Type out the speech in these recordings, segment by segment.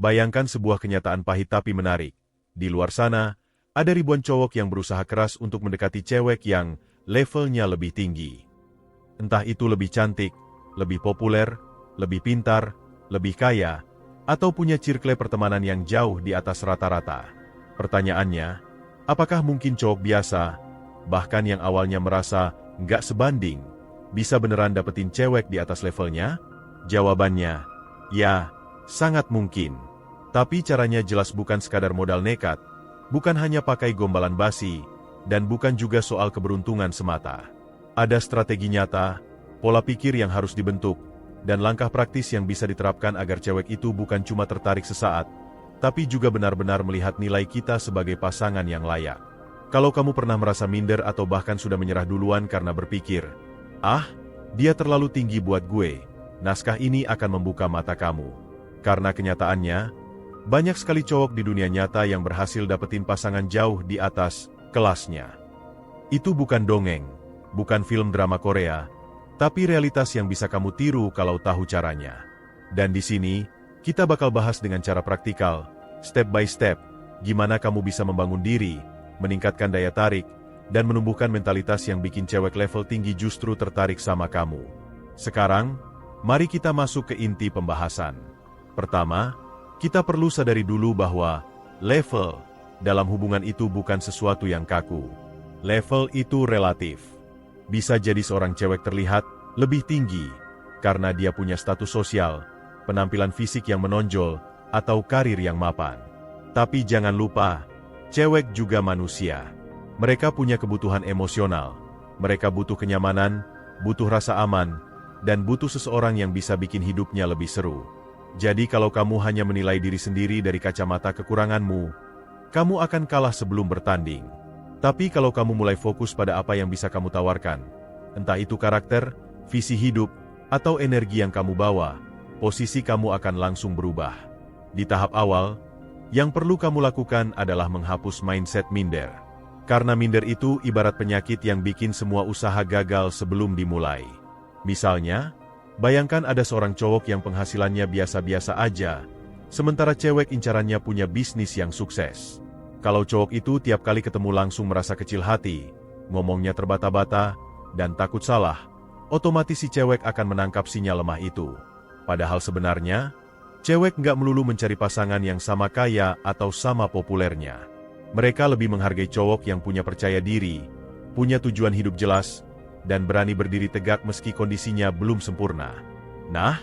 Bayangkan sebuah kenyataan pahit tapi menarik. Di luar sana, ada ribuan cowok yang berusaha keras untuk mendekati cewek yang levelnya lebih tinggi. Entah itu lebih cantik, lebih populer, lebih pintar, lebih kaya, atau punya circle pertemanan yang jauh di atas rata-rata. Pertanyaannya, apakah mungkin cowok biasa, bahkan yang awalnya merasa nggak sebanding, bisa beneran dapetin cewek di atas levelnya? Jawabannya, ya, sangat mungkin. Tapi caranya jelas bukan sekadar modal nekat, bukan hanya pakai gombalan basi, dan bukan juga soal keberuntungan semata. Ada strategi nyata, pola pikir yang harus dibentuk, dan langkah praktis yang bisa diterapkan agar cewek itu bukan cuma tertarik sesaat, tapi juga benar-benar melihat nilai kita sebagai pasangan yang layak. Kalau kamu pernah merasa minder atau bahkan sudah menyerah duluan karena berpikir, "Ah, dia terlalu tinggi buat gue," naskah ini akan membuka mata kamu. Karena kenyataannya, banyak sekali cowok di dunia nyata yang berhasil dapetin pasangan jauh di atas kelasnya. Itu bukan dongeng, bukan film drama Korea, tapi realitas yang bisa kamu tiru kalau tahu caranya. Dan di sini, kita bakal bahas dengan cara praktikal, step by step, gimana kamu bisa membangun diri, meningkatkan daya tarik, dan menumbuhkan mentalitas yang bikin cewek level tinggi justru tertarik sama kamu. Sekarang, mari kita masuk ke inti pembahasan. Pertama, kita perlu sadari dulu bahwa level dalam hubungan itu bukan sesuatu yang kaku. Level itu relatif. Bisa jadi seorang cewek terlihat lebih tinggi karena dia punya status sosial, penampilan fisik yang menonjol, atau karir yang mapan. Tapi jangan lupa, cewek juga manusia. Mereka punya kebutuhan emosional. Mereka butuh kenyamanan, butuh rasa aman, dan butuh seseorang yang bisa bikin hidupnya lebih seru. Jadi kalau kamu hanya menilai diri sendiri dari kacamata kekuranganmu, kamu akan kalah sebelum bertanding. Tapi kalau kamu mulai fokus pada apa yang bisa kamu tawarkan, entah itu karakter, visi hidup, atau energi yang kamu bawa, posisi kamu akan langsung berubah. Di tahap awal, yang perlu kamu lakukan adalah menghapus mindset minder. Karena minder itu ibarat penyakit yang bikin semua usaha gagal sebelum dimulai. Misalnya, bayangkan ada seorang cowok yang penghasilannya biasa-biasa aja, sementara cewek incarannya punya bisnis yang sukses. Kalau cowok itu tiap kali ketemu langsung merasa kecil hati, ngomongnya terbata-bata, dan takut salah, otomatis si cewek akan menangkap sinyal lemah itu. Padahal sebenarnya, cewek nggak melulu mencari pasangan yang sama kaya atau sama populernya. Mereka lebih menghargai cowok yang punya percaya diri, punya tujuan hidup jelas, dan berani berdiri tegak meski kondisinya belum sempurna. Nah,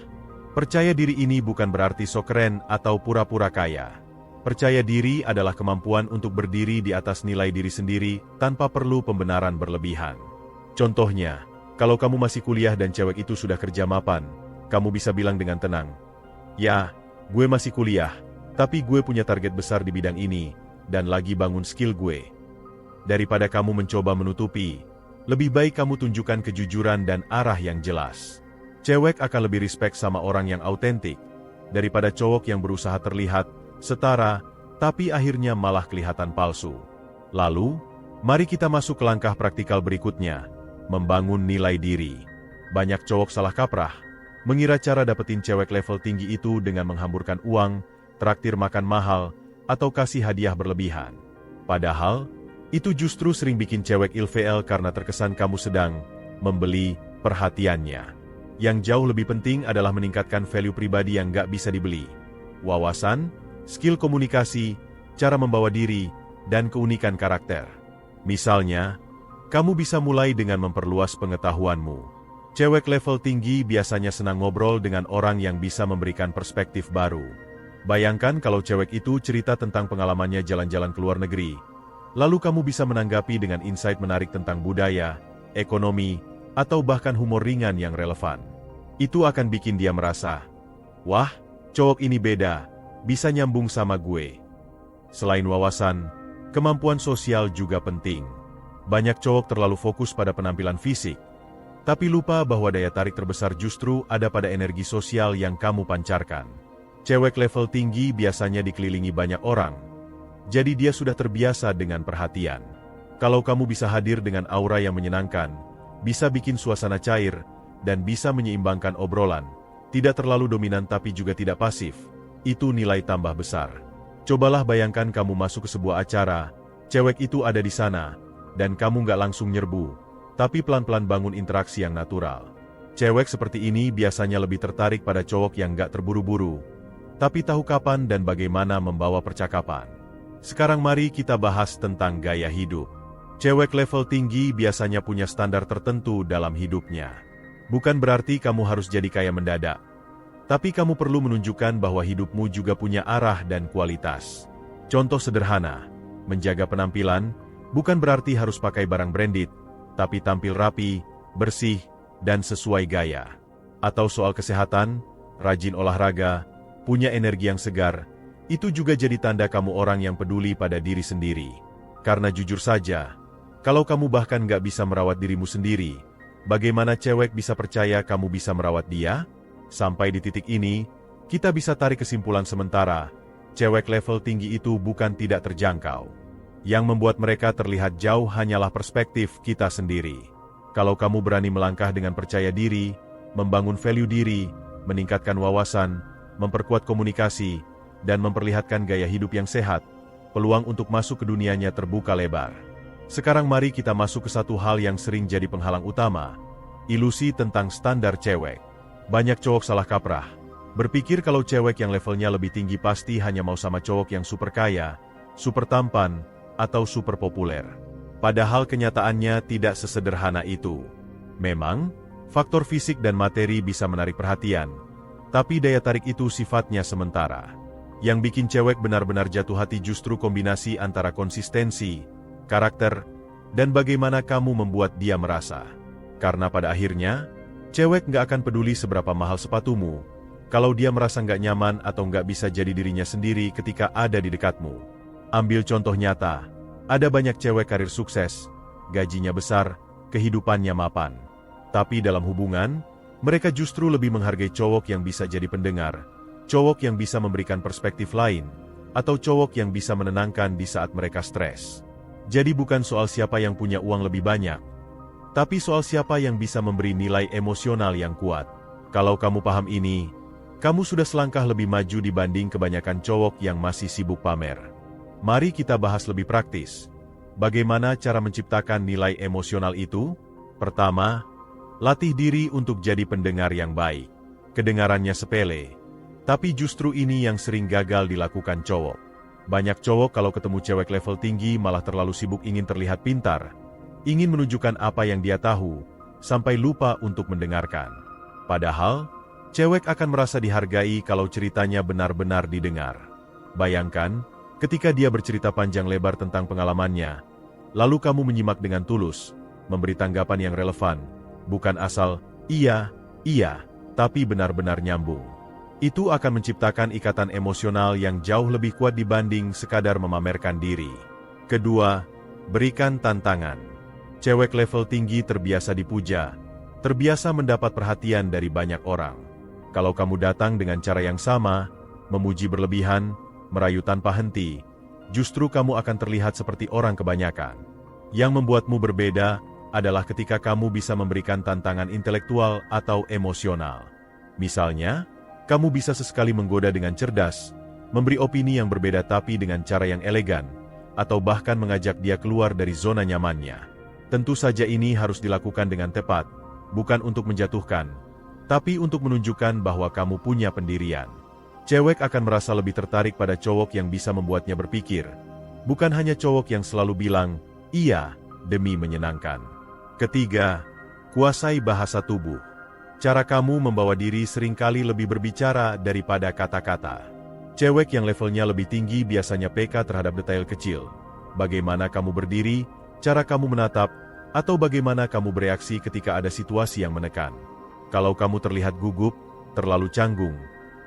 percaya diri ini bukan berarti sok keren atau pura-pura kaya. Percaya diri adalah kemampuan untuk berdiri di atas nilai diri sendiri tanpa perlu pembenaran berlebihan. Contohnya, kalau kamu masih kuliah dan cewek itu sudah kerja mapan, kamu bisa bilang dengan tenang, "Ya, gue masih kuliah, tapi gue punya target besar di bidang ini, dan lagi bangun skill gue." Daripada kamu mencoba menutupi, lebih baik kamu tunjukkan kejujuran dan arah yang jelas. Cewek akan lebih respect sama orang yang autentik, daripada cowok yang berusaha terlihat setara, tapi akhirnya malah kelihatan palsu. Lalu, mari kita masuk ke langkah praktikal berikutnya, membangun nilai diri. Banyak cowok salah kaprah, mengira cara dapetin cewek level tinggi itu dengan menghamburkan uang, traktir makan mahal, atau kasih hadiah berlebihan. Padahal, itu justru sering bikin cewek ilfeel karena terkesan kamu sedang membeli perhatiannya. Yang jauh lebih penting adalah meningkatkan value pribadi yang gak bisa dibeli. Wawasan, skill komunikasi, cara membawa diri, dan keunikan karakter. Misalnya, kamu bisa mulai dengan memperluas pengetahuanmu. Cewek level tinggi biasanya senang ngobrol dengan orang yang bisa memberikan perspektif baru. Bayangkan kalau cewek itu cerita tentang pengalamannya jalan-jalan ke luar negeri, lalu kamu bisa menanggapi dengan insight menarik tentang budaya, ekonomi, atau bahkan humor ringan yang relevan. Itu akan bikin dia merasa, "Wah, cowok ini beda, bisa nyambung sama gue." Selain wawasan, kemampuan sosial juga penting. Banyak cowok terlalu fokus pada penampilan fisik, tapi lupa bahwa daya tarik terbesar justru ada pada energi sosial yang kamu pancarkan. Cewek level tinggi biasanya dikelilingi banyak orang, jadi dia sudah terbiasa dengan perhatian. Kalau kamu bisa hadir dengan aura yang menyenangkan, bisa bikin suasana cair, dan bisa menyeimbangkan obrolan, tidak terlalu dominan tapi juga tidak pasif, itu nilai tambah besar. Cobalah bayangkan kamu masuk ke sebuah acara, cewek itu ada di sana, dan kamu nggak langsung nyerbu, tapi pelan-pelan bangun interaksi yang natural. Cewek seperti ini biasanya lebih tertarik pada cowok yang nggak terburu-buru, tapi tahu kapan dan bagaimana membawa percakapan. Sekarang mari kita bahas tentang gaya hidup. Cewek level tinggi biasanya punya standar tertentu dalam hidupnya. Bukan berarti kamu harus jadi kaya mendadak, tapi kamu perlu menunjukkan bahwa hidupmu juga punya arah dan kualitas. Contoh sederhana, menjaga penampilan bukan berarti harus pakai barang branded, tapi tampil rapi, bersih, dan sesuai gaya. Atau soal kesehatan, rajin olahraga, punya energi yang segar, itu juga jadi tanda kamu orang yang peduli pada diri sendiri. Karena jujur saja, kalau kamu bahkan nggak bisa merawat dirimu sendiri, bagaimana cewek bisa percaya kamu bisa merawat dia? Sampai di titik ini, kita bisa tarik kesimpulan sementara, cewek level tinggi itu bukan tidak terjangkau. Yang membuat mereka terlihat jauh hanyalah perspektif kita sendiri. Kalau kamu berani melangkah dengan percaya diri, membangun value diri, meningkatkan wawasan, memperkuat komunikasi, dan memperlihatkan gaya hidup yang sehat, peluang untuk masuk ke dunianya terbuka lebar. Sekarang mari kita masuk ke satu hal yang sering jadi penghalang utama, ilusi tentang standar cewek. Banyak cowok salah kaprah, berpikir kalau cewek yang levelnya lebih tinggi pasti hanya mau sama cowok yang super kaya, super tampan, atau super populer. Padahal kenyataannya tidak sesederhana itu. Memang, faktor fisik dan materi bisa menarik perhatian, tapi daya tarik itu sifatnya sementara. Yang bikin cewek benar-benar jatuh hati justru kombinasi antara konsistensi, karakter, dan bagaimana kamu membuat dia merasa. Karena pada akhirnya, cewek nggak akan peduli seberapa mahal sepatumu, kalau dia merasa nggak nyaman atau nggak bisa jadi dirinya sendiri ketika ada di dekatmu. Ambil contoh nyata, ada banyak cewek karir sukses, gajinya besar, kehidupannya mapan. Tapi dalam hubungan, mereka justru lebih menghargai cowok yang bisa jadi pendengar, cowok yang bisa memberikan perspektif lain, atau cowok yang bisa menenangkan di saat mereka stres. Jadi bukan soal siapa yang punya uang lebih banyak, tapi soal siapa yang bisa memberi nilai emosional yang kuat. Kalau kamu paham ini, kamu sudah selangkah lebih maju dibanding kebanyakan cowok yang masih sibuk pamer. Mari kita bahas lebih praktis. Bagaimana cara menciptakan nilai emosional itu? Pertama, latih diri untuk jadi pendengar yang baik. Kedengarannya sepele, tapi justru ini yang sering gagal dilakukan cowok. Banyak cowok kalau ketemu cewek level tinggi malah terlalu sibuk ingin terlihat pintar, ingin menunjukkan apa yang dia tahu, sampai lupa untuk mendengarkan. Padahal, cewek akan merasa dihargai kalau ceritanya benar-benar didengar. Bayangkan, ketika dia bercerita panjang lebar tentang pengalamannya, lalu kamu menyimak dengan tulus, memberi tanggapan yang relevan, bukan asal, iya, tapi benar-benar nyambung. Itu akan menciptakan ikatan emosional yang jauh lebih kuat dibanding sekadar memamerkan diri. Kedua, berikan tantangan. Cewek level tinggi terbiasa dipuja, terbiasa mendapat perhatian dari banyak orang. Kalau kamu datang dengan cara yang sama, memuji berlebihan, merayu tanpa henti, justru kamu akan terlihat seperti orang kebanyakan. Yang membuatmu berbeda adalah ketika kamu bisa memberikan tantangan intelektual atau emosional. Misalnya, kamu bisa sesekali menggoda dengan cerdas, memberi opini yang berbeda tapi dengan cara yang elegan, atau bahkan mengajak dia keluar dari zona nyamannya. Tentu saja ini harus dilakukan dengan tepat, bukan untuk menjatuhkan, tapi untuk menunjukkan bahwa kamu punya pendirian. Cewek akan merasa lebih tertarik pada cowok yang bisa membuatnya berpikir, bukan hanya cowok yang selalu bilang, iya, demi menyenangkan. Ketiga, kuasai bahasa tubuh. Cara kamu membawa diri seringkali lebih berbicara daripada kata-kata. Cewek yang levelnya lebih tinggi biasanya peka terhadap detail kecil. Bagaimana kamu berdiri, cara kamu menatap, atau bagaimana kamu bereaksi ketika ada situasi yang menekan. Kalau kamu terlihat gugup, terlalu canggung,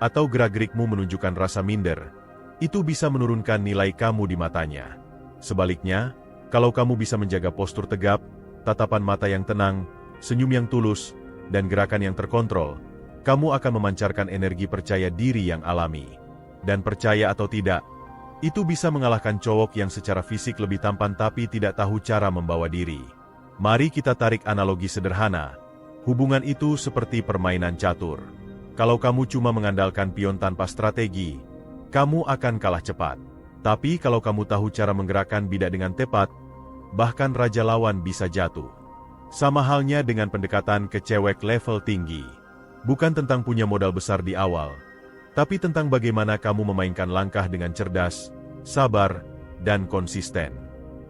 atau gerak-gerikmu menunjukkan rasa minder, itu bisa menurunkan nilai kamu di matanya. Sebaliknya, kalau kamu bisa menjaga postur tegap, tatapan mata yang tenang, senyum yang tulus, dan gerakan yang terkontrol, kamu akan memancarkan energi percaya diri yang alami. Dan percaya atau tidak, itu bisa mengalahkan cowok yang secara fisik lebih tampan tapi tidak tahu cara membawa diri. Mari kita tarik analogi sederhana. Hubungan itu seperti permainan catur. Kalau kamu cuma mengandalkan pion tanpa strategi, kamu akan kalah cepat. Tapi kalau kamu tahu cara menggerakkan bidak dengan tepat, bahkan raja lawan bisa jatuh. Sama halnya dengan pendekatan ke cewek level tinggi. Bukan tentang punya modal besar di awal, tapi tentang bagaimana kamu memainkan langkah dengan cerdas, sabar, dan konsisten.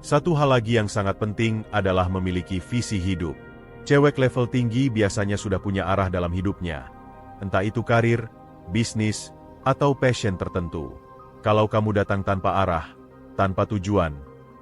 Satu hal lagi yang sangat penting adalah memiliki visi hidup. Cewek level tinggi biasanya sudah punya arah dalam hidupnya. Entah itu karir, bisnis, atau passion tertentu. Kalau kamu datang tanpa arah, tanpa tujuan,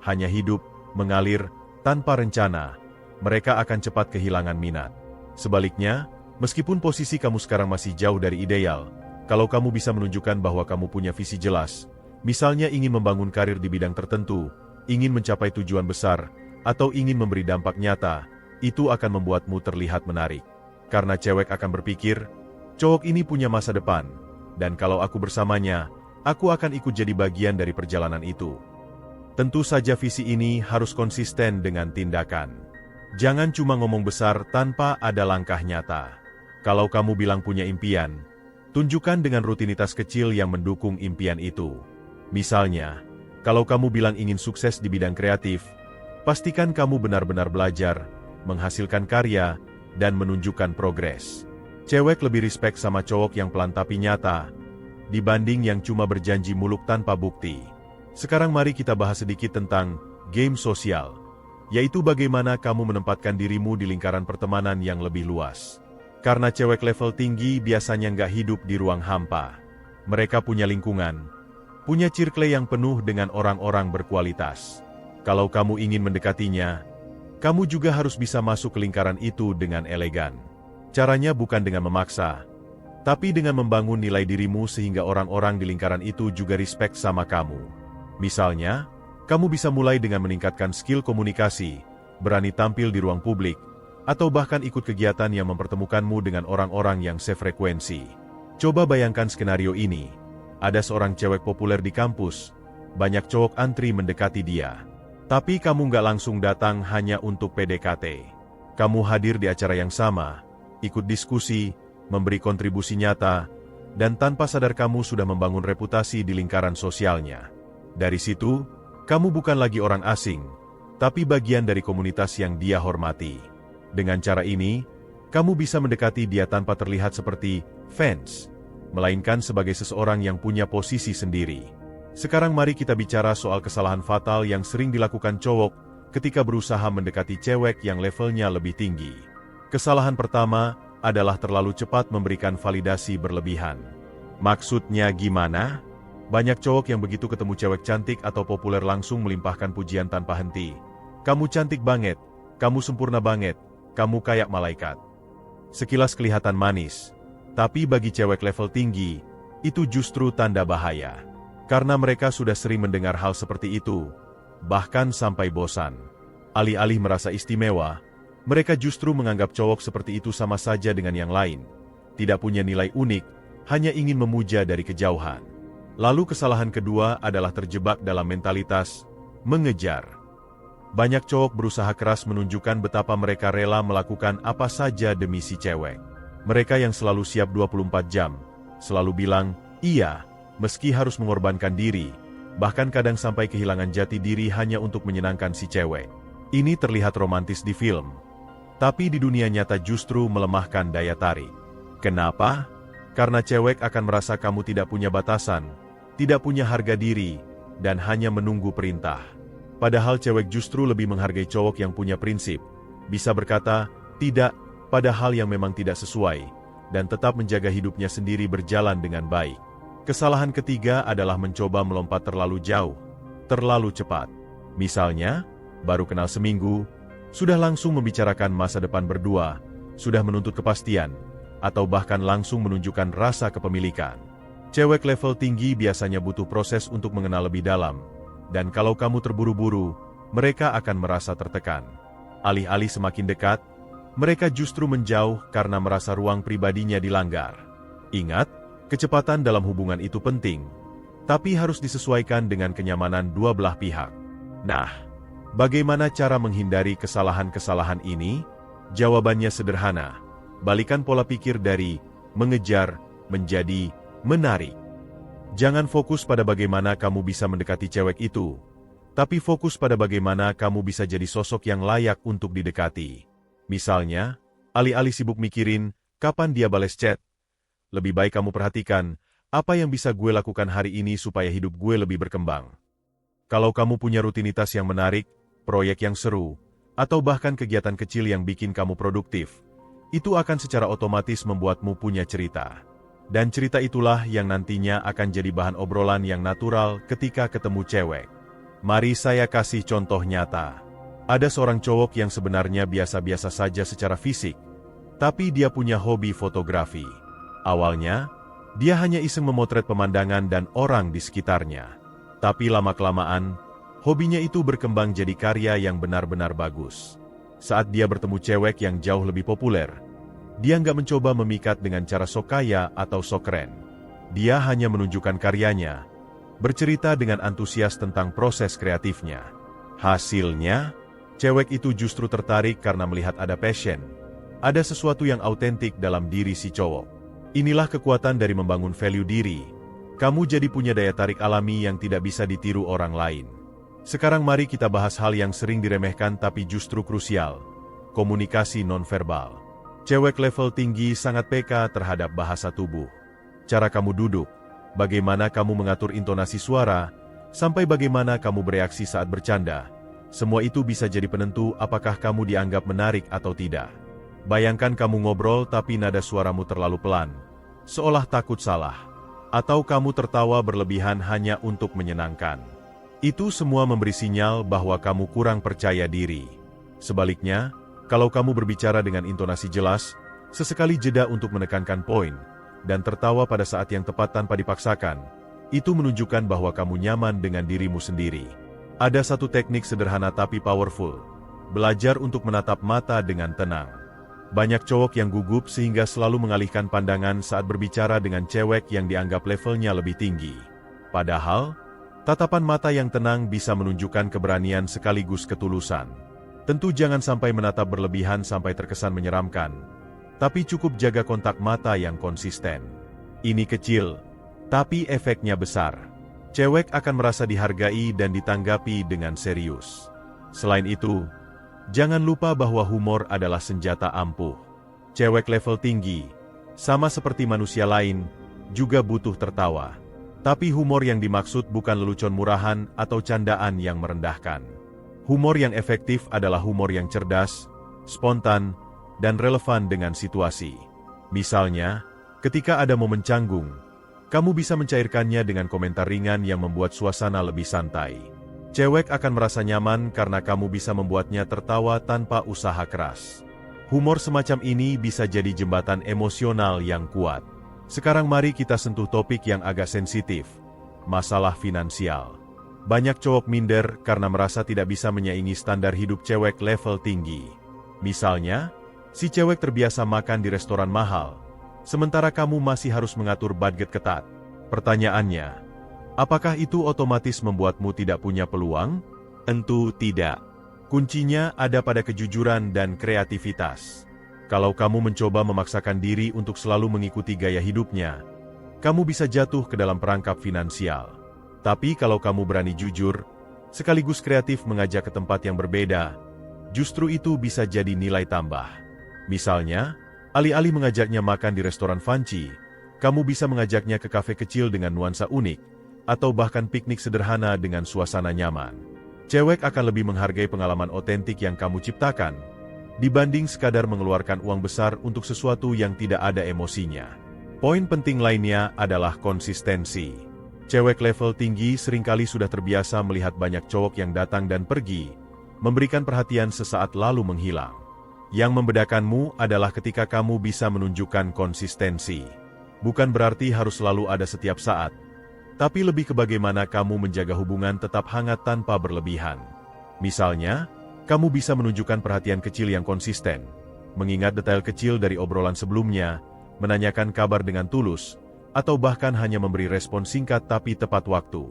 hanya hidup, mengalir, tanpa rencana, mereka akan cepat kehilangan minat. Sebaliknya, meskipun posisi kamu sekarang masih jauh dari ideal, kalau kamu bisa menunjukkan bahwa kamu punya visi jelas, misalnya ingin membangun karir di bidang tertentu, ingin mencapai tujuan besar, atau ingin memberi dampak nyata, itu akan membuatmu terlihat menarik. Karena cewek akan berpikir, cowok ini punya masa depan, dan kalau aku bersamanya, aku akan ikut jadi bagian dari perjalanan itu. Tentu saja visi ini harus konsisten dengan tindakan. Jangan cuma ngomong besar tanpa ada langkah nyata. Kalau kamu bilang punya impian, tunjukkan dengan rutinitas kecil yang mendukung impian itu. Misalnya, kalau kamu bilang ingin sukses di bidang kreatif, pastikan kamu benar-benar belajar, menghasilkan karya, dan menunjukkan progres. Cewek lebih respect sama cowok yang pelan tapi nyata, dibanding yang cuma berjanji muluk tanpa bukti. Sekarang mari kita bahas sedikit tentang game sosial, yaitu bagaimana kamu menempatkan dirimu di lingkaran pertemanan yang lebih luas. Karena cewek level tinggi biasanya nggak hidup di ruang hampa. Mereka punya lingkungan, punya circle yang penuh dengan orang-orang berkualitas. Kalau kamu ingin mendekatinya, kamu juga harus bisa masuk ke lingkaran itu dengan elegan. Caranya bukan dengan memaksa, tapi dengan membangun nilai dirimu sehingga orang-orang di lingkaran itu juga respect sama kamu. Misalnya, kamu bisa mulai dengan meningkatkan skill komunikasi, berani tampil di ruang publik, atau bahkan ikut kegiatan yang mempertemukanmu dengan orang-orang yang sefrekuensi. Coba bayangkan skenario ini. Ada seorang cewek populer di kampus, banyak cowok antri mendekati dia. Tapi kamu nggak langsung datang hanya untuk PDKT. Kamu hadir di acara yang sama, ikut diskusi, memberi kontribusi nyata, dan tanpa sadar kamu sudah membangun reputasi di lingkaran sosialnya. Dari situ, kamu bukan lagi orang asing, tapi bagian dari komunitas yang dia hormati. Dengan cara ini, kamu bisa mendekati dia tanpa terlihat seperti fans, melainkan sebagai seseorang yang punya posisi sendiri. Sekarang mari kita bicara soal kesalahan fatal yang sering dilakukan cowok ketika berusaha mendekati cewek yang levelnya lebih tinggi. Kesalahan pertama adalah terlalu cepat memberikan validasi berlebihan. Maksudnya gimana? Banyak cowok yang begitu ketemu cewek cantik atau populer langsung melimpahkan pujian tanpa henti. Kamu cantik banget, kamu sempurna banget, kamu kayak malaikat. Sekilas kelihatan manis, tapi bagi cewek level tinggi, itu justru tanda bahaya. Karena mereka sudah sering mendengar hal seperti itu, bahkan sampai bosan. Alih-alih merasa istimewa, mereka justru menganggap cowok seperti itu sama saja dengan yang lain. Tidak punya nilai unik, hanya ingin memuja dari kejauhan. Lalu kesalahan kedua adalah terjebak dalam mentalitas mengejar. Banyak cowok berusaha keras menunjukkan betapa mereka rela melakukan apa saja demi si cewek. Mereka yang selalu siap 24 jam, selalu bilang, iya, meski harus mengorbankan diri, bahkan kadang sampai kehilangan jati diri hanya untuk menyenangkan si cewek. Ini terlihat romantis di film, tapi di dunia nyata justru melemahkan daya tarik. Kenapa? Karena cewek akan merasa kamu tidak punya batasan, tidak punya harga diri, dan hanya menunggu perintah. Padahal cewek justru lebih menghargai cowok yang punya prinsip, bisa berkata, tidak, pada hal yang memang tidak sesuai, dan tetap menjaga hidupnya sendiri berjalan dengan baik. Kesalahan ketiga adalah mencoba melompat terlalu jauh, terlalu cepat. Misalnya, baru kenal seminggu, sudah langsung membicarakan masa depan berdua, sudah menuntut kepastian, atau bahkan langsung menunjukkan rasa kepemilikan. Cewek level tinggi biasanya butuh proses untuk mengenal lebih dalam, dan kalau kamu terburu-buru, mereka akan merasa tertekan. Alih-alih semakin dekat, mereka justru menjauh karena merasa ruang pribadinya dilanggar. Ingat, kecepatan dalam hubungan itu penting, tapi harus disesuaikan dengan kenyamanan dua belah pihak. Nah, bagaimana cara menghindari kesalahan-kesalahan ini? Jawabannya sederhana. Balikan pola pikir dari mengejar menjadi menarik. Jangan fokus pada bagaimana kamu bisa mendekati cewek itu, tapi fokus pada bagaimana kamu bisa jadi sosok yang layak untuk didekati. Misalnya, alih-alih sibuk mikirin kapan dia bales chat, lebih baik kamu perhatikan apa yang bisa gue lakukan hari ini supaya hidup gue lebih berkembang. Kalau kamu punya rutinitas yang menarik, proyek yang seru, atau bahkan kegiatan kecil yang bikin kamu produktif, itu akan secara otomatis membuatmu punya cerita. Dan cerita itulah yang nantinya akan jadi bahan obrolan yang natural ketika ketemu cewek. Mari saya kasih contoh nyata. Ada seorang cowok yang sebenarnya biasa-biasa saja secara fisik, tapi dia punya hobi fotografi. Awalnya, dia hanya iseng memotret pemandangan dan orang di sekitarnya. Tapi lama-kelamaan, hobinya itu berkembang jadi karya yang benar-benar bagus. Saat dia bertemu cewek yang jauh lebih populer, dia nggak mencoba memikat dengan cara sok kaya atau sok keren. Dia hanya menunjukkan karyanya, bercerita dengan antusias tentang proses kreatifnya. Hasilnya, cewek itu justru tertarik karena melihat ada passion, ada sesuatu yang autentik dalam diri si cowok. Inilah kekuatan dari membangun value diri. Kamu jadi punya daya tarik alami yang tidak bisa ditiru orang lain. Sekarang mari kita bahas hal yang sering diremehkan tapi justru krusial. Komunikasi nonverbal. Cewek level tinggi sangat peka terhadap bahasa tubuh. Cara kamu duduk, bagaimana kamu mengatur intonasi suara, sampai bagaimana kamu bereaksi saat bercanda. Semua itu bisa jadi penentu apakah kamu dianggap menarik atau tidak. Bayangkan kamu ngobrol tapi nada suaramu terlalu pelan, seolah takut salah. Atau kamu tertawa berlebihan hanya untuk menyenangkan. Itu semua memberi sinyal bahwa kamu kurang percaya diri. Sebaliknya, kalau kamu berbicara dengan intonasi jelas, sesekali jeda untuk menekankan poin, dan tertawa pada saat yang tepat tanpa dipaksakan, itu menunjukkan bahwa kamu nyaman dengan dirimu sendiri. Ada satu teknik sederhana tapi powerful. Belajar untuk menatap mata dengan tenang. Banyak cowok yang gugup sehingga selalu mengalihkan pandangan saat berbicara dengan cewek yang dianggap levelnya lebih tinggi. Padahal, tatapan mata yang tenang bisa menunjukkan keberanian sekaligus ketulusan. Tentu jangan sampai menatap berlebihan sampai terkesan menyeramkan, tapi cukup jaga kontak mata yang konsisten. Ini kecil, tapi efeknya besar. Cewek akan merasa dihargai dan ditanggapi dengan serius. Selain itu, jangan lupa bahwa humor adalah senjata ampuh. Cewek level tinggi, sama seperti manusia lain, juga butuh tertawa. Tapi humor yang dimaksud bukan lelucon murahan atau candaan yang merendahkan. Humor yang efektif adalah humor yang cerdas, spontan, dan relevan dengan situasi. Misalnya, ketika ada momen canggung, kamu bisa mencairkannya dengan komentar ringan yang membuat suasana lebih santai. Cewek akan merasa nyaman karena kamu bisa membuatnya tertawa tanpa usaha keras. Humor semacam ini bisa jadi jembatan emosional yang kuat. Sekarang mari kita sentuh topik yang agak sensitif, masalah finansial. Banyak cowok minder karena merasa tidak bisa menyaingi standar hidup cewek level tinggi. Misalnya, si cewek terbiasa makan di restoran mahal, sementara kamu masih harus mengatur budget ketat. Pertanyaannya, apakah itu otomatis membuatmu tidak punya peluang? Tentu tidak. Kuncinya ada pada kejujuran dan kreativitas. Kalau kamu mencoba memaksakan diri untuk selalu mengikuti gaya hidupnya, kamu bisa jatuh ke dalam perangkap finansial. Tapi kalau kamu berani jujur, sekaligus kreatif mengajak ke tempat yang berbeda, justru itu bisa jadi nilai tambah. Misalnya, alih-alih mengajaknya makan di restoran fancy, kamu bisa mengajaknya ke kafe kecil dengan nuansa unik, atau bahkan piknik sederhana dengan suasana nyaman. Cewek akan lebih menghargai pengalaman otentik yang kamu ciptakan, dibanding sekadar mengeluarkan uang besar untuk sesuatu yang tidak ada emosinya. Poin penting lainnya adalah konsistensi. Cewek level tinggi seringkali sudah terbiasa melihat banyak cowok yang datang dan pergi, memberikan perhatian sesaat lalu menghilang. Yang membedakanmu adalah ketika kamu bisa menunjukkan konsistensi. Bukan berarti harus selalu ada setiap saat, tapi lebih ke bagaimana kamu menjaga hubungan tetap hangat tanpa berlebihan. Misalnya, kamu bisa menunjukkan perhatian kecil yang konsisten, mengingat detail kecil dari obrolan sebelumnya, menanyakan kabar dengan tulus, atau bahkan hanya memberi respon singkat tapi tepat waktu.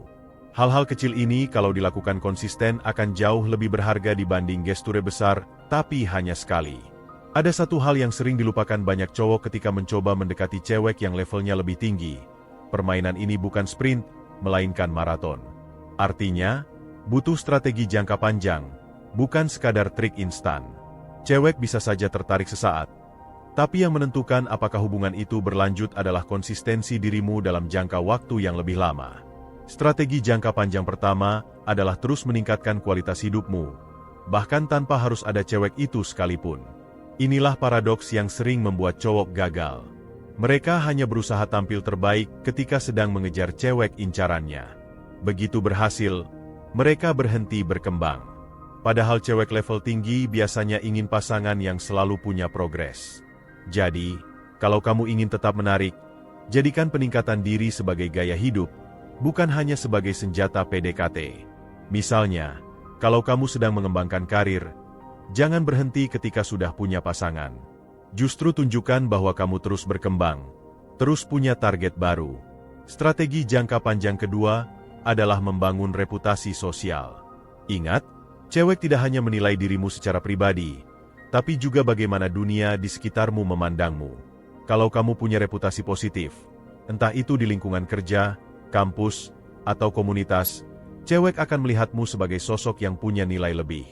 Hal-hal kecil ini kalau dilakukan konsisten akan jauh lebih berharga dibanding gesture besar, tapi hanya sekali. Ada satu hal yang sering dilupakan banyak cowok ketika mencoba mendekati cewek yang levelnya lebih tinggi. permainan ini bukan sprint, melainkan maraton. Artinya, butuh strategi jangka panjang, bukan sekadar trik instan. Cewek bisa saja tertarik sesaat, tapi yang menentukan apakah hubungan itu berlanjut adalah konsistensi dirimu dalam jangka waktu yang lebih lama. Strategi jangka panjang pertama adalah terus meningkatkan kualitas hidupmu, bahkan tanpa harus ada cewek itu sekalipun. Inilah paradoks yang sering membuat cowok gagal. Mereka hanya berusaha tampil terbaik ketika sedang mengejar cewek incarannya. Begitu berhasil, mereka berhenti berkembang. Padahal cewek level tinggi biasanya ingin pasangan yang selalu punya progres. Jadi, kalau kamu ingin tetap menarik, jadikan peningkatan diri sebagai gaya hidup, bukan hanya sebagai senjata PDKT. Misalnya, kalau kamu sedang mengembangkan karir, jangan berhenti ketika sudah punya pasangan. Justru tunjukkan bahwa kamu terus berkembang, terus punya target baru. Strategi jangka panjang kedua adalah membangun reputasi sosial. Ingat, cewek tidak hanya menilai dirimu secara pribadi, tapi juga bagaimana dunia di sekitarmu memandangmu. Kalau kamu punya reputasi positif, entah itu di lingkungan kerja, kampus, atau komunitas, cewek akan melihatmu sebagai sosok yang punya nilai lebih.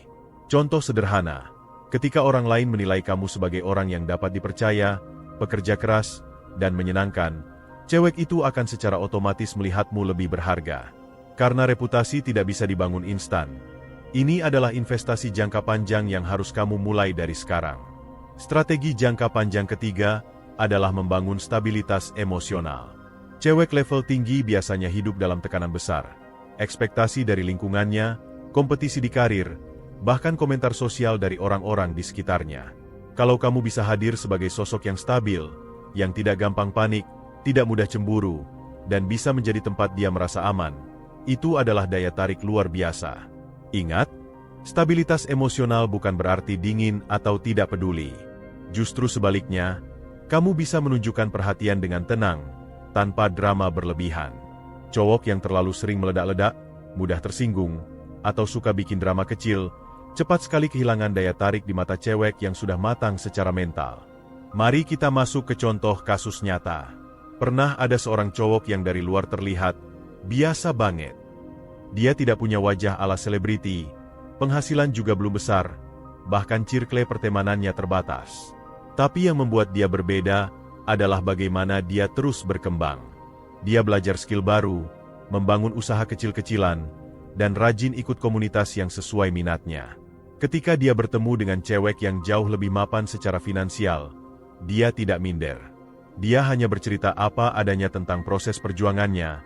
Contoh sederhana, ketika orang lain menilai kamu sebagai orang yang dapat dipercaya, pekerja keras, dan menyenangkan, cewek itu akan secara otomatis melihatmu lebih berharga. Karena reputasi tidak bisa dibangun instan. Ini adalah investasi jangka panjang yang harus kamu mulai dari sekarang. Strategi jangka panjang ketiga adalah membangun stabilitas emosional. Cewek level tinggi biasanya hidup dalam tekanan besar. Ekspektasi dari lingkungannya, kompetisi di karir, bahkan komentar sosial dari orang-orang di sekitarnya. Kalau kamu bisa hadir sebagai sosok yang stabil, yang tidak gampang panik, tidak mudah cemburu, dan bisa menjadi tempat dia merasa aman, itu adalah daya tarik luar biasa. Ingat, stabilitas emosional bukan berarti dingin atau tidak peduli. Justru sebaliknya, kamu bisa menunjukkan perhatian dengan tenang, tanpa drama berlebihan. Cowok yang terlalu sering meledak-ledak, mudah tersinggung, atau suka bikin drama kecil, cepat sekali kehilangan daya tarik di mata cewek yang sudah matang secara mental. Mari kita masuk ke contoh kasus nyata. Pernah ada seorang cowok yang dari luar terlihat biasa banget. Dia tidak punya wajah ala selebriti, penghasilan juga belum besar, bahkan circle pertemanannya terbatas. Tapi yang membuat dia berbeda adalah bagaimana dia terus berkembang. Dia belajar skill baru, membangun usaha kecil-kecilan, dan rajin ikut komunitas yang sesuai minatnya. Ketika dia bertemu dengan cewek yang jauh lebih mapan secara finansial, dia tidak minder. Dia hanya bercerita apa adanya tentang proses perjuangannya,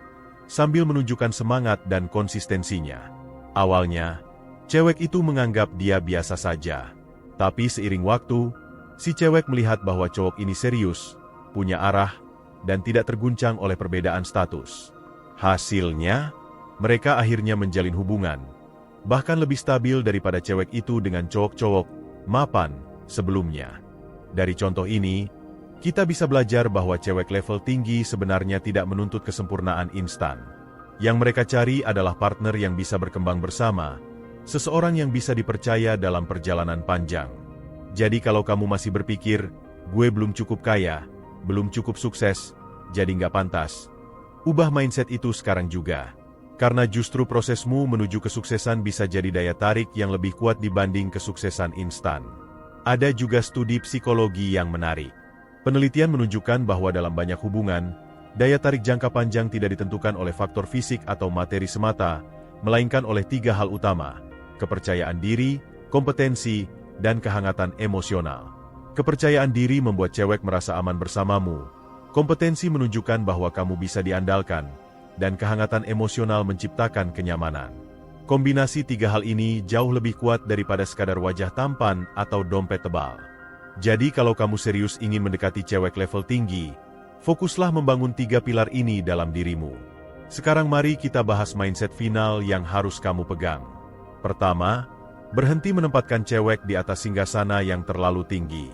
sambil menunjukkan semangat dan konsistensinya. Awalnya, cewek itu menganggap dia biasa saja. Tapi seiring waktu, si cewek melihat bahwa cowok ini serius, punya arah, dan tidak terguncang oleh perbedaan status. Hasilnya, mereka akhirnya menjalin hubungan, bahkan lebih stabil daripada cewek itu dengan cowok-cowok mapan sebelumnya. Dari contoh ini, kita bisa belajar bahwa cewek level tinggi sebenarnya tidak menuntut kesempurnaan instan. Yang mereka cari adalah partner yang bisa berkembang bersama, seseorang yang bisa dipercaya dalam perjalanan panjang. Jadi kalau kamu masih berpikir, gue belum cukup kaya, belum cukup sukses, jadi nggak pantas, ubah mindset itu sekarang juga. Karena justru prosesmu menuju kesuksesan bisa jadi daya tarik yang lebih kuat dibanding kesuksesan instan. Ada juga studi psikologi yang menarik. Penelitian menunjukkan bahwa dalam banyak hubungan, daya tarik jangka panjang tidak ditentukan oleh faktor fisik atau materi semata, melainkan oleh 3 hal utama: kepercayaan diri, kompetensi, dan kehangatan emosional. Kepercayaan diri membuat cewek merasa aman bersamamu, kompetensi menunjukkan bahwa kamu bisa diandalkan, dan kehangatan emosional menciptakan kenyamanan. Kombinasi 3 hal ini jauh lebih kuat daripada sekadar wajah tampan atau dompet tebal. Jadi kalau kamu serius ingin mendekati cewek level tinggi, fokuslah membangun 3 pilar ini dalam dirimu. Sekarang mari kita bahas mindset final yang harus kamu pegang. Pertama, berhenti menempatkan cewek di atas singgasana yang terlalu tinggi.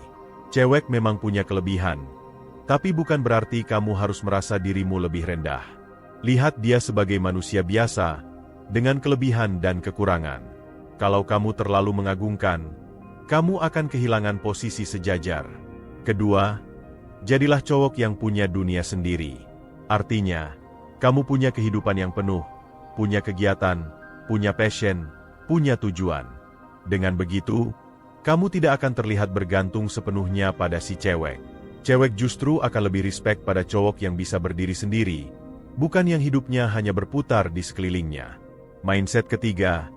Cewek memang punya kelebihan, tapi bukan berarti kamu harus merasa dirimu lebih rendah. Lihat dia sebagai manusia biasa, dengan kelebihan dan kekurangan. Kalau kamu terlalu mengagungkan, kamu akan kehilangan posisi sejajar. Kedua, jadilah cowok yang punya dunia sendiri. Artinya, kamu punya kehidupan yang penuh, punya kegiatan, punya passion, punya tujuan. Dengan begitu, kamu tidak akan terlihat bergantung sepenuhnya pada si cewek. Cewek justru akan lebih respect pada cowok yang bisa berdiri sendiri, bukan yang hidupnya hanya berputar di sekelilingnya. Mindset ketiga,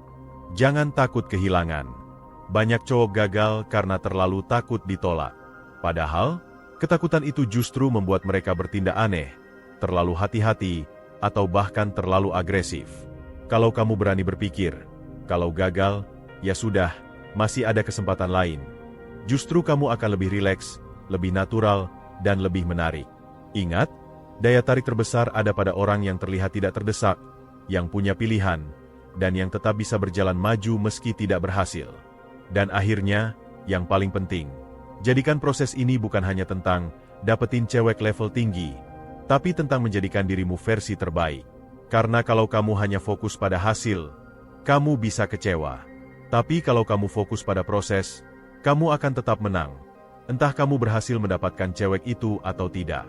jangan takut kehilangan. Banyak cowok gagal karena terlalu takut ditolak. Padahal, ketakutan itu justru membuat mereka bertindak aneh, terlalu hati-hati, atau bahkan terlalu agresif. Kalau kamu berani berpikir, kalau gagal, ya sudah, masih ada kesempatan lain. Justru kamu akan lebih rileks, lebih natural, dan lebih menarik. Ingat, daya tarik terbesar ada pada orang yang terlihat tidak terdesak, yang punya pilihan, dan yang tetap bisa berjalan maju meski tidak berhasil. Dan akhirnya, yang paling penting, jadikan proses ini bukan hanya tentang dapetin cewek level tinggi, tapi tentang menjadikan dirimu versi terbaik. Karena kalau kamu hanya fokus pada hasil, kamu bisa kecewa. Tapi kalau kamu fokus pada proses, kamu akan tetap menang. Entah kamu berhasil mendapatkan cewek itu atau tidak.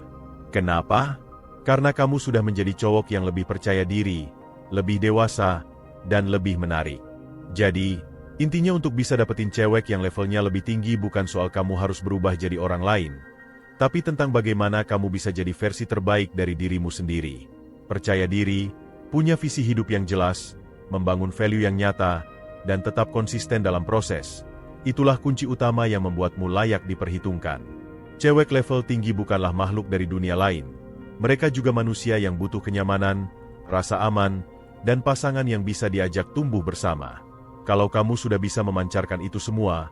Kenapa? Karena kamu sudah menjadi cowok yang lebih percaya diri, lebih dewasa, dan lebih menarik. Jadi, intinya untuk bisa dapetin cewek yang levelnya lebih tinggi bukan soal kamu harus berubah jadi orang lain, tapi tentang bagaimana kamu bisa jadi versi terbaik dari dirimu sendiri. Percaya diri, punya visi hidup yang jelas, membangun value yang nyata, dan tetap konsisten dalam proses. Itulah kunci utama yang membuatmu layak diperhitungkan. Cewek level tinggi bukanlah makhluk dari dunia lain. Mereka juga manusia yang butuh kenyamanan, rasa aman, dan pasangan yang bisa diajak tumbuh bersama. Kalau kamu sudah bisa memancarkan itu semua,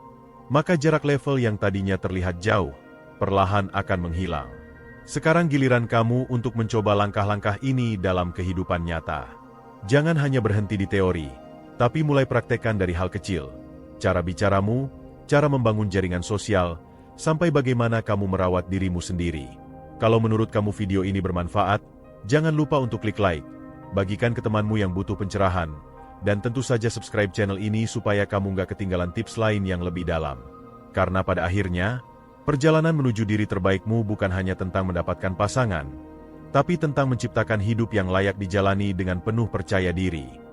maka jarak level yang tadinya terlihat jauh, perlahan akan menghilang. Sekarang giliran kamu untuk mencoba langkah-langkah ini dalam kehidupan nyata. Jangan hanya berhenti di teori, tapi mulai praktekkan dari hal kecil. Cara bicaramu, cara membangun jaringan sosial, sampai bagaimana kamu merawat dirimu sendiri. Kalau menurut kamu video ini bermanfaat, jangan lupa untuk klik like, bagikan ke temanmu yang butuh pencerahan, dan tentu saja subscribe channel ini supaya kamu nggak ketinggalan tips lain yang lebih dalam. Karena pada akhirnya, perjalanan menuju diri terbaikmu bukan hanya tentang mendapatkan pasangan, tapi tentang menciptakan hidup yang layak dijalani dengan penuh percaya diri.